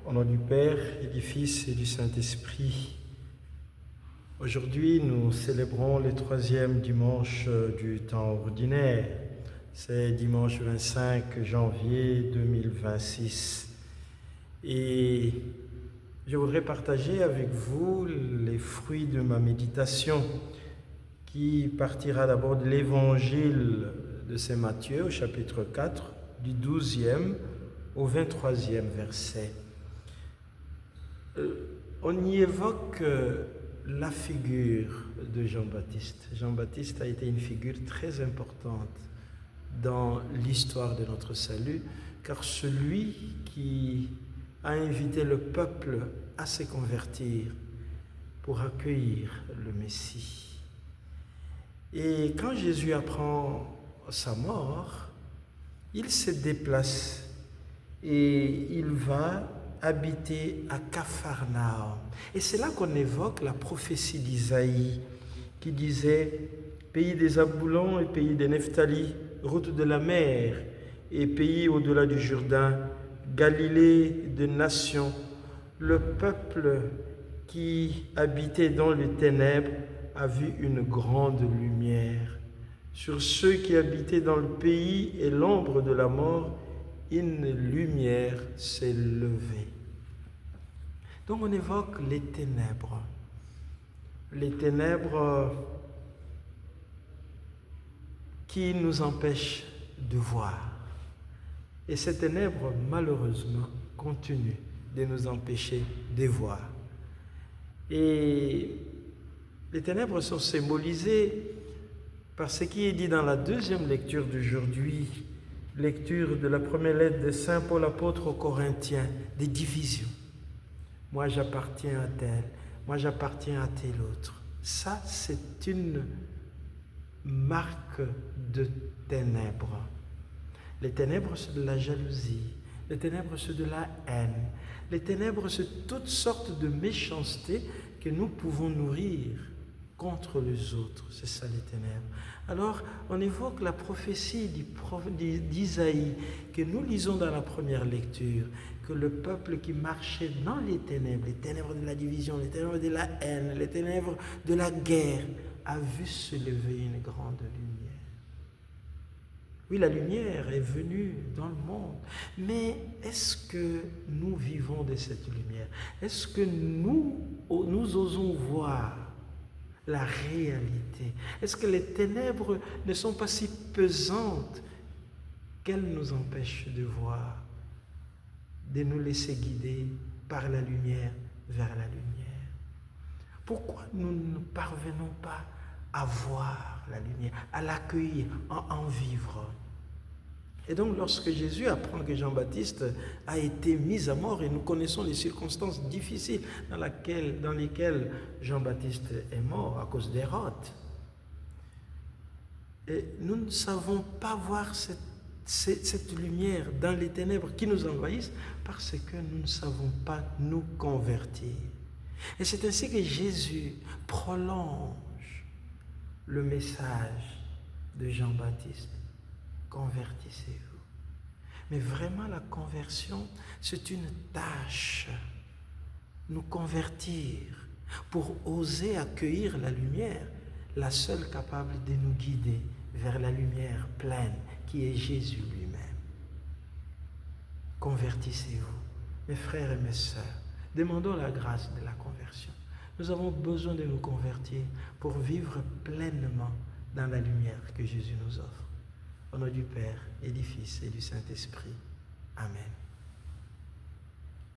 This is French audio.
Au nom du Père et du Fils et du Saint-Esprit, aujourd'hui nous célébrons le 3e dimanche du temps ordinaire. C'est dimanche 25 janvier 2026. Et je voudrais partager avec vous les fruits de ma méditation qui partira d'abord de l'évangile de Saint Matthieu au chapitre 4, du 12e au 23e verset. On y évoque la figure de Jean-Baptiste. Jean-Baptiste a été une figure très importante dans l'histoire de notre salut, car celui qui a invité le peuple à se convertir pour accueillir le Messie. Et quand Jésus apprend sa mort, il se déplace et il va habiter à Capharnaüm. Et c'est là qu'on évoque la prophétie d'Isaïe qui disait « Pays des Zaboulons et pays des Nephtali, route de la mer et pays au-delà du Jourdain, Galilée de nations, le peuple qui habitait dans les ténèbres a vu une grande lumière. Sur ceux qui habitaient dans le pays et l'ombre de la mort, une lumière s'est levée. » Donc on évoque les ténèbres qui nous empêchent de voir. Et ces ténèbres, malheureusement, continuent de nous empêcher de voir. Et les ténèbres sont symbolisées par ce qui est dit dans la deuxième lecture d'aujourd'hui, lecture de la première lettre de Saint Paul apôtre aux Corinthiens, des divisions. Moi j'appartiens à tel, moi j'appartiens à tel autre. Ça, c'est une marque de ténèbres. Les ténèbres, c'est de la jalousie. Les ténèbres, c'est de la haine. Les ténèbres, c'est toutes sortes de méchanceté que nous pouvons nourrir contre les autres. C'est ça les ténèbres. Alors, on évoque la prophétie d'Isaïe que nous lisons dans la première lecture, que le peuple qui marchait dans les ténèbres de la division, les ténèbres de la haine, les ténèbres de la guerre, a vu se lever une grande lumière. Oui, la lumière est venue dans le monde, mais est-ce que nous vivons de cette lumière? Est-ce que nous osons voir la réalité? Est-ce que les ténèbres ne sont pas si pesantes qu'elles nous empêchent de voir, de nous laisser guider par la lumière vers la lumière? Pourquoi nous ne parvenons pas à voir la lumière, à l'accueillir, à en vivre? Et donc lorsque Jésus apprend que Jean-Baptiste a été mis à mort, et nous connaissons les circonstances difficiles dans lesquelles Jean-Baptiste est mort à cause d'Hérode, et nous ne savons pas voir cette lumière dans les ténèbres qui nous envahissent parce que nous ne savons pas nous convertir. Et c'est ainsi que Jésus prolonge le message de Jean-Baptiste. Convertissez-vous. Mais vraiment, la conversion, c'est une tâche. Nous convertir pour oser accueillir la lumière, la seule capable de nous guider vers la lumière pleine qui est Jésus lui-même. Convertissez-vous. Mes frères et mes sœurs, demandons la grâce de la conversion. Nous avons besoin de nous convertir pour vivre pleinement dans la lumière que Jésus nous offre. Au nom du Père et du Fils et du Saint-Esprit. Amen.